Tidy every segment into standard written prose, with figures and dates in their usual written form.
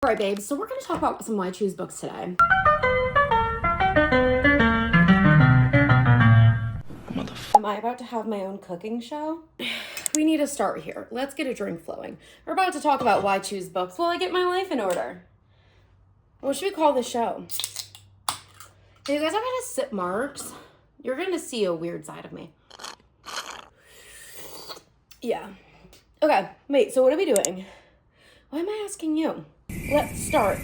All right, babes, so we're going to talk about some Why Choose books today. Am I about to have my own cooking show? We need to start here. Let's get a drink flowing. We're about to talk about why choose books while I get my life in order. What should we call the show? If you guys ever had to sip marks, you're going to see a weird side of me. Yeah. Okay, wait, so what are we doing? Why am I asking you? Let's start.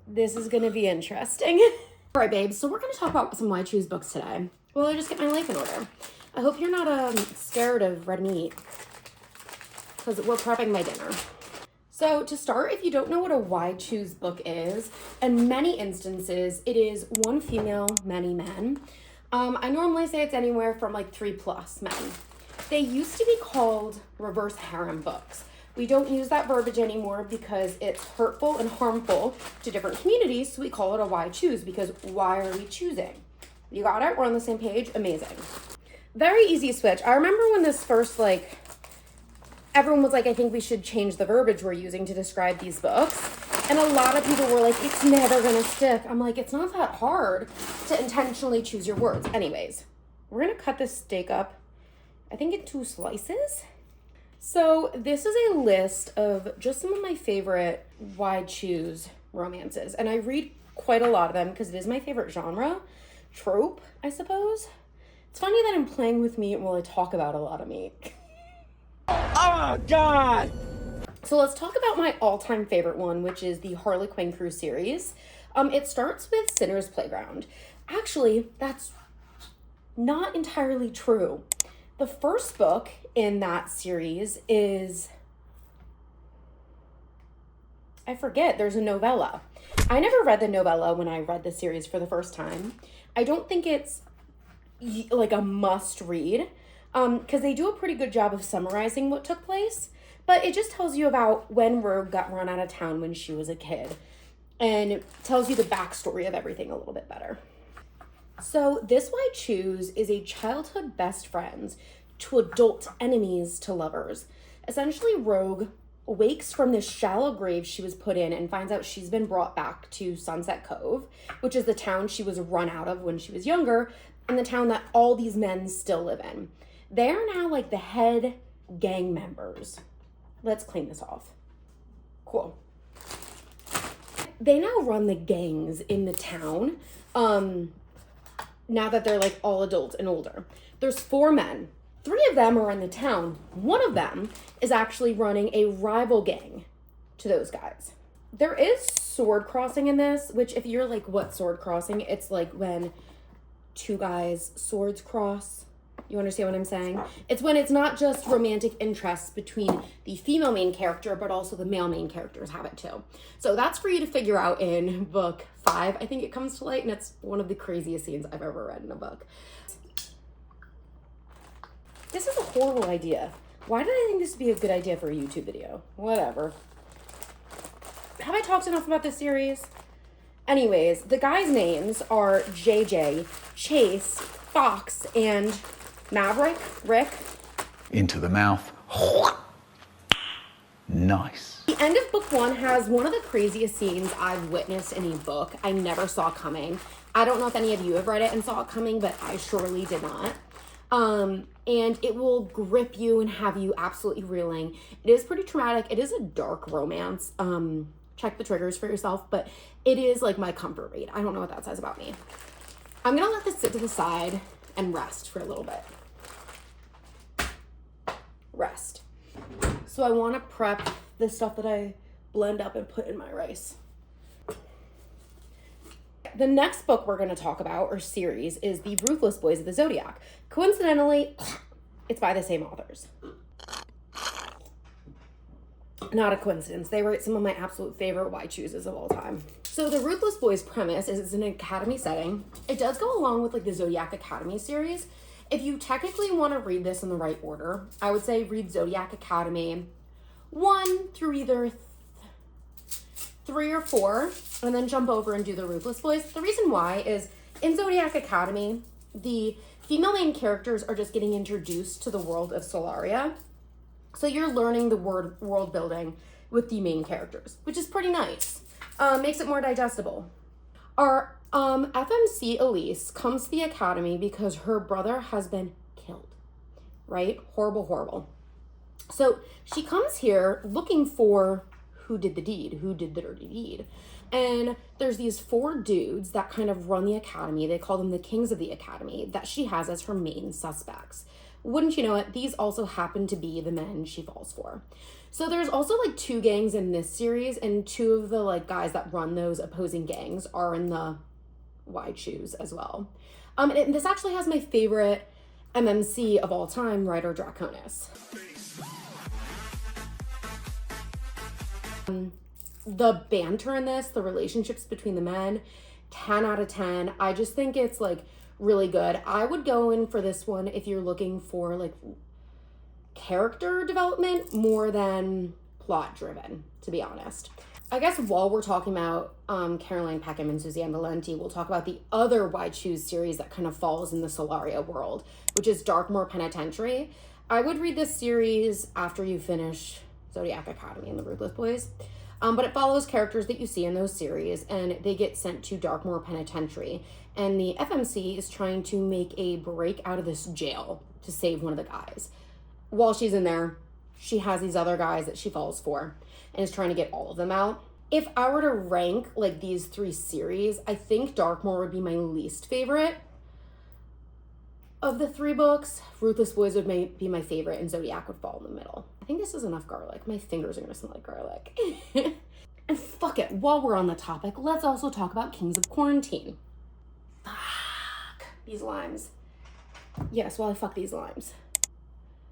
This is going to be interesting. All right, babes, so we're going to talk about some Why Choose books today. Well, I just get my life in order. I hope you're not scared of red meat, because we're prepping my dinner. So to start, if you don't know what a Why Choose book is, in many instances, it is one female, many men. I normally say it's anywhere from like 3+ men. They used to be called reverse harem books. We don't use that verbiage anymore because it's hurtful and harmful to different communities, so we call it a Why Choose, because why are we choosing? You got it? We're on the same page? Amazing. Very easy switch. I remember when this first, everyone was like, I think we should change the verbiage we're using to describe these books. And a lot of people were like, it's never gonna stick. I'm like, it's not that hard to intentionally choose your words. Anyways, we're gonna cut this steak up, I think in 2 slices. So this is a list of just some of my favorite Why Choose romances. And I read quite a lot of them because it is my favorite genre. Trope, I suppose. It's funny that I'm playing with meat while I talk about a lot of meat. Oh, God! So let's talk about my all-time favorite one, which is the Harley Quinn Crew series. It starts with Sinner's Playground. Actually, that's not entirely true. The first book in that series is, I forget, there's a novella. I never read the novella when I read the series for the first time. I don't think it's like a must read, because they do a pretty good job of summarizing what took place, but it just tells you about when Rogue got run out of town when she was a kid, and it tells you the backstory of everything a little bit better. So this Why Choose is a childhood best friends to adult enemies to lovers. Essentially, Rogue wakes from this shallow grave she was put in and finds out she's been brought back to Sunset Cove, which is the town she was run out of when she was younger, and the town that all these men still live in. They are now like the head gang members. Let's clean this off. Cool. They now run the gangs in the town, now that they're like all adults and older. There's 4 men. 3 of them are in the town. One of them is actually running a rival gang to those guys. There is sword crossing in this, which if you're like, what sword crossing? It's like when 2 guys' swords cross. You understand what I'm saying? It's when it's not just romantic interests between the female main character, but also the male main characters have it too. So that's for you to figure out in book 5. I think it comes to light, and it's one of the craziest scenes I've ever read in a book. This is a horrible idea. Why did I think this would be a good idea for a YouTube video? Whatever. Have I talked enough about this series? Anyways, the guys' names are JJ, Chase, Fox, and Maverick, Rick. Into the mouth. Nice. The end of book 1 has one of the craziest scenes I've witnessed in a book I never saw coming. I don't know if any of you have read it and saw it coming, but I surely did not. And it will grip you and have you absolutely reeling. It is pretty traumatic. It is a dark romance. Check the triggers for yourself, but it is like my comfort read. I don't know what that says about me. I'm gonna let this sit to the side and rest for a little bit. Rest. So I want to prep the stuff that I blend up and put in my rice. The next book we're going to talk about, or series, is The Ruthless Boys of the Zodiac. Coincidentally, it's by the same authors. Not a coincidence. They write some of my absolute favorite Why Chooses of all time. So The Ruthless Boys premise is it's an academy setting. It does go along with like the Zodiac Academy series. If you technically want to read this in the right order, I would say read Zodiac Academy 1 through either 3 or 4, and then jump over and do The Ruthless Boys. The reason why is in Zodiac Academy, the female main characters are just getting introduced to the world of Solaria. So you're learning the world building with the main characters, which is pretty nice. Makes it more digestible. Our FMC Elise comes to the academy because her brother has been killed, right? Horrible, horrible. So she comes here looking for who did the deed, who did the dirty deed. And there's these 4 dudes that kind of run the academy. They call them the kings of the academy that she has as her main suspects. Wouldn't you know it, these also happen to be the men she falls for. So there's also like 2 gangs in this series, and 2 of the like guys that run those opposing gangs are in the Why Choose as well. And this actually has my favorite MMC of all time, Ryder Draconis. The banter in this, the relationships between the men, 10 out of 10. I just think it's like really good. I would go in for this one if you're looking for like character development more than plot driven, to be honest. I guess while we're talking about Caroline Peckham and Suzanne Valenti, we'll talk about the other Why Choose series that kind of falls in the Solaria world, which is Darkmoor Penitentiary. I would read this series after you finish Zodiac Academy and the Ruthless Boys. But it follows characters that you see in those series, and they get sent to Darkmoor Penitentiary. And the FMC is trying to make a break out of this jail to save one of the guys. While she's in there, she has these other guys that she falls for and is trying to get all of them out. If I were to rank like these 3 series, I think Darkmoor would be my least favorite of the 3 books. Ruthless Boys would be my favorite, and Zodiac would fall in the middle. I think this is enough garlic. My fingers are gonna smell like garlic. And fuck it, while we're on the topic, let's also talk about Kings of Quarantine. Fuck these limes. Yes, well, I fuck these limes.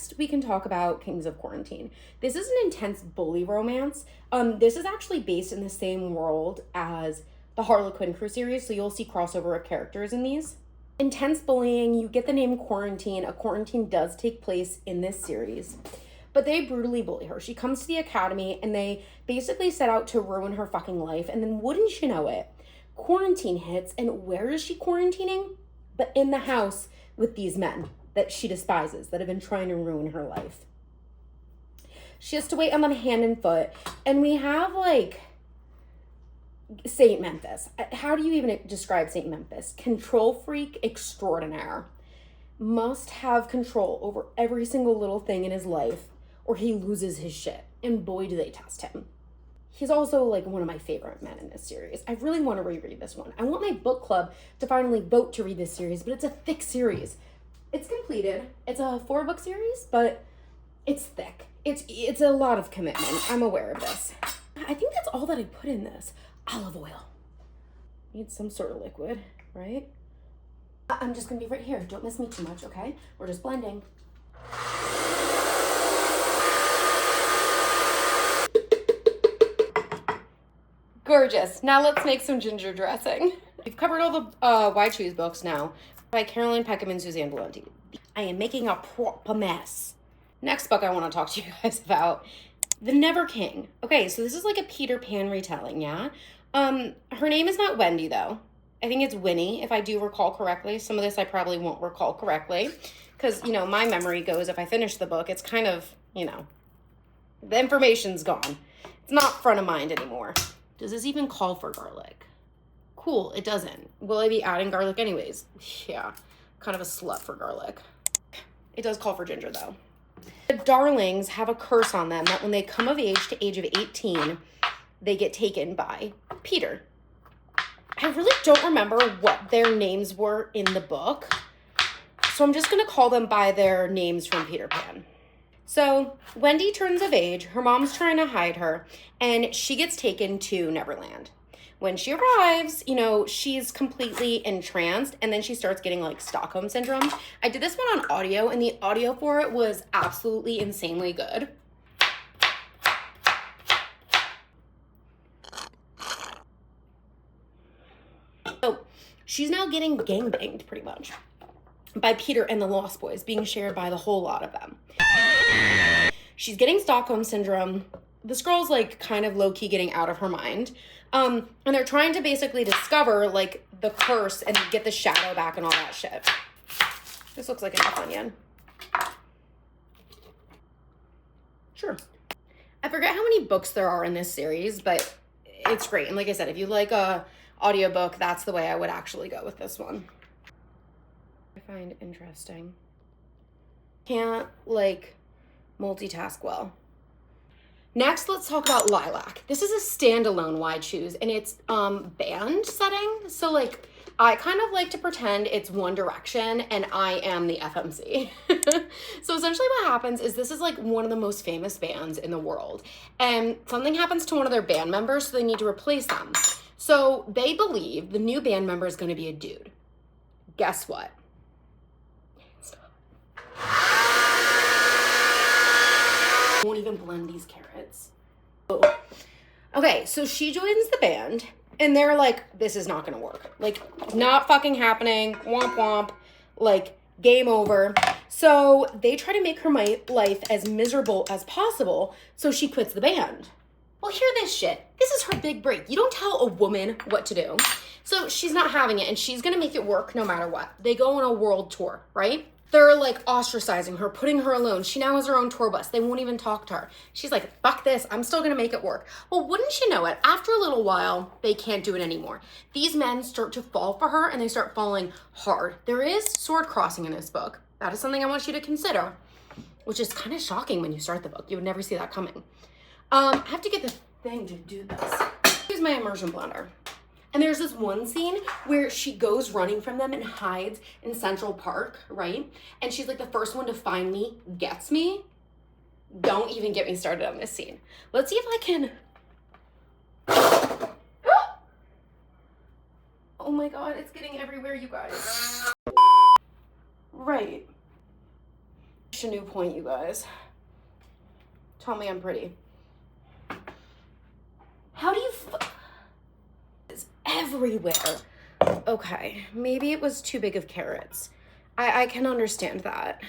Next, we can talk about Kings of Quarantine. This is an intense bully romance. This is actually based in the same world as the Harley Quinn crew series, so you'll see crossover of characters in these. Intense bullying, you get the name Quarantine. A quarantine does take place in this series, but they brutally bully her. She comes to the academy and they basically set out to ruin her fucking life, and then wouldn't you know it, quarantine hits, and where is she quarantining? But in the house with these men that she despises, that have been trying to ruin her life. She has to wait on them hand and foot, and we have like Saint Memphis. How do you even describe Saint Memphis? Control freak extraordinaire. Must have control over every single little thing in his life, or he loses his shit. And boy, do they test him. He's also like one of my favorite men in this series. I really want to reread this one. I want my book club to finally vote to read this series, but it's a thick series. It's completed. It's a 4-book series, but it's thick. It's a lot of commitment. I'm aware of this. I think that's all that I put in this. Olive oil. Need some sort of liquid, right? I'm just gonna be right here. Don't miss me too much, okay? We're just blending. Gorgeous. Now let's make some ginger dressing. We've covered all the Why Choose books now by Caroline Peckham and Suzanne Valenti. I am making a proper mess. Next book I want to talk to you guys about, The Never King. Okay, so this is like a Peter Pan retelling, yeah? Her name is not Wendy, though. I think it's Winnie, if I do recall correctly. Some of this I probably won't recall correctly, because, you know, my memory goes, if I finish the book, it's kind of, you know, the information's gone. It's not front of mind anymore. Does this even call for garlic? Cool, it doesn't. Will I be adding garlic anyways? Yeah, kind of a slut for garlic. It does call for ginger, though. The Darlings have a curse on them that when they come of age to age of 18, they get taken by Peter. I really don't remember what their names were in the book, so I'm just going to call them by their names from Peter Pan. So Wendy turns of age, her mom's trying to hide her, and she gets taken to Neverland. When she arrives, you know, she's completely entranced, and then she starts getting like Stockholm Syndrome. I did this one on audio, and the audio for it was absolutely insanely good. So she's now getting gangbanged pretty much by Peter and the Lost Boys, being shared by the whole lot of them. She's getting Stockholm Syndrome. This girl's like kind of low-key getting out of her mind. And they're trying to basically discover like the curse and get the shadow back and all that shit. This looks like enough onion. Sure. I forget how many books there are in this series, but it's great. And like I said, if you like a audiobook, that's the way I would actually go with this one. I find interesting. Can't like multitask well. Next, let's talk about Lilac. This is a standalone why choose, and it's band setting. So like I kind of like to pretend it's One Direction and I am the FMC. So essentially what happens is this is like one of the most famous bands in the world, and something happens to one of their band members, so they need to replace them. So they believe the new band member is going to be a dude. Guess what? Won't even blend these carrots. Oh. Okay, so she joins the band and they're like, this is not gonna work. Like, not fucking happening. Womp womp. Like, game over. So they try to make her life as miserable as possible, so she quits the band. Well, hear this shit. This is her big break. You don't tell a woman what to do. So she's not having it, and she's gonna make it work no matter what. They go on a world tour, right? They're like ostracizing her, putting her alone. She now has her own tour bus. They won't even talk to her. She's like, fuck this, I'm still gonna make it work. Well, wouldn't you know it, after a little while, they can't do it anymore. These men start to fall for her, and they start falling hard. There is sword crossing in this book. That is something I want you to consider, which is kind of shocking when you start the book. You would never see that coming. I have to get the thing to do this. Here's my immersion blender. And there's this one scene where she goes running from them and hides in Central Park, right? And she's like, the first one to find me gets me. Don't even get me started on this scene. Let's see if I can. Oh my God, it's getting everywhere, you guys. Right. A new point, you guys. Tell me I'm pretty. How do you it's everywhere. Okay, maybe it was too big of carrots. I can understand that.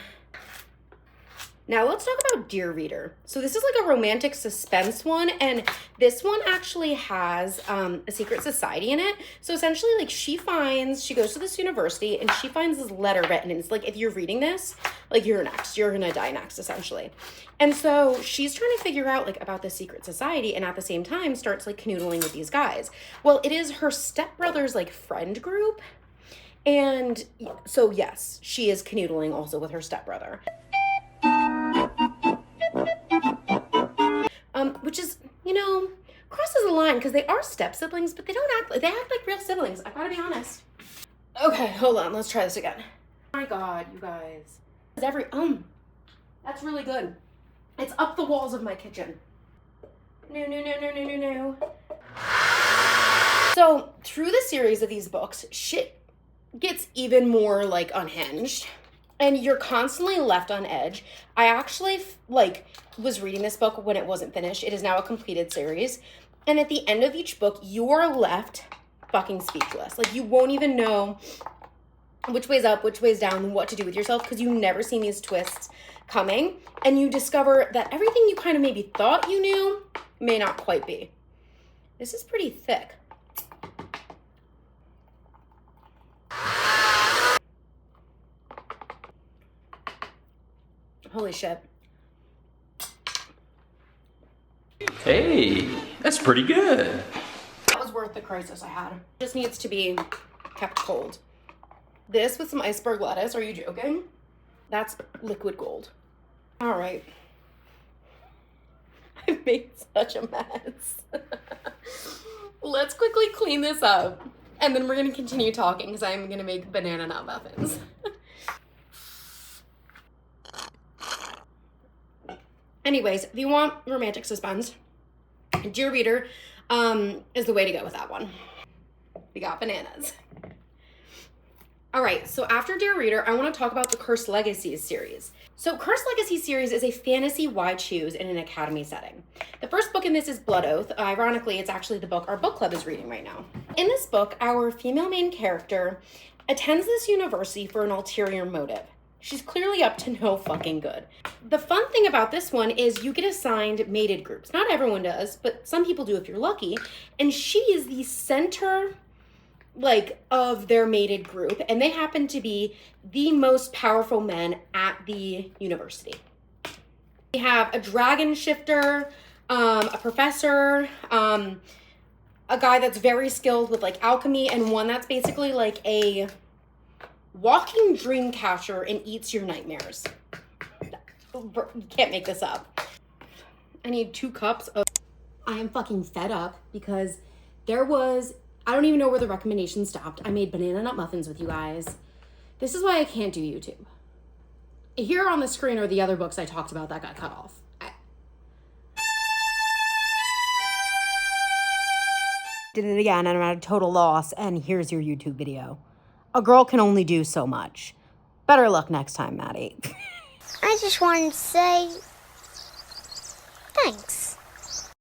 Now let's talk about Dear Reader. So this is like a romantic suspense one, and this one actually has a secret society in it. So essentially, like she goes to this university and she finds this letter written, and it's like, if you're reading this, like you're next, you're gonna die next, essentially. And so she's trying to figure out like about the secret society, and at the same time starts like canoodling with these guys. Well, it is her stepbrother's like friend group. And so yes, she is canoodling also with her stepbrother. Which is, you know, crosses the line because they are step siblings, but they act like real siblings. I gotta be honest. Okay, hold on, let's try this again. Oh my God, you guys. That's really good. It's up the walls of my kitchen. No. So through the series of these books, shit gets even more like unhinged. And you're constantly left on edge. I actually was reading this book when it wasn't finished. It is now a completed series. And at the end of each book, you are left fucking speechless. Like you won't even know which way's up, which way's down, what to do with yourself, because you've never seen these twists coming. And you discover that everything you kind of maybe thought you knew may not quite be. This is pretty thick. Holy shit. Hey, that's pretty good. That was worth the crisis I had. Just needs to be kept cold. This with some iceberg lettuce, are you joking? That's liquid gold. All right. I've made such a mess. Let's quickly clean this up, and then we're gonna continue talking because I'm gonna make banana nut muffins. Anyways, if you want romantic suspense, Dear Reader is the way to go with that one. We got bananas. All right, so after Dear Reader, I want to talk about the Cursed Legacies series. So Cursed Legacy series is a fantasy why choose in an academy setting. The first book in this is Blood Oath. Ironically, it's actually the book our book club is reading right now. In this book, our female main character attends this university for an ulterior motive. She's clearly up to no fucking good. The fun thing about this one is you get assigned mated groups. Not everyone does, but some people do if you're lucky. And she is the center, of their mated group. And they happen to be the most powerful men at the university. We have a dragon shifter, a professor, a guy that's very skilled with like alchemy, and one that's basically like a walking dream catcher and eats your nightmares. You can't make this up. I need 2 cups of... I am fucking fed up because there was... I don't even know where the recommendation stopped. I made banana nut muffins with you guys. This is why I can't do YouTube. Here on the screen are the other books I talked about that got cut off. Did it again and I'm at a total loss, and here's your YouTube video. A girl can only do so much. Better luck next time, Maddie. I just wanted to say thanks.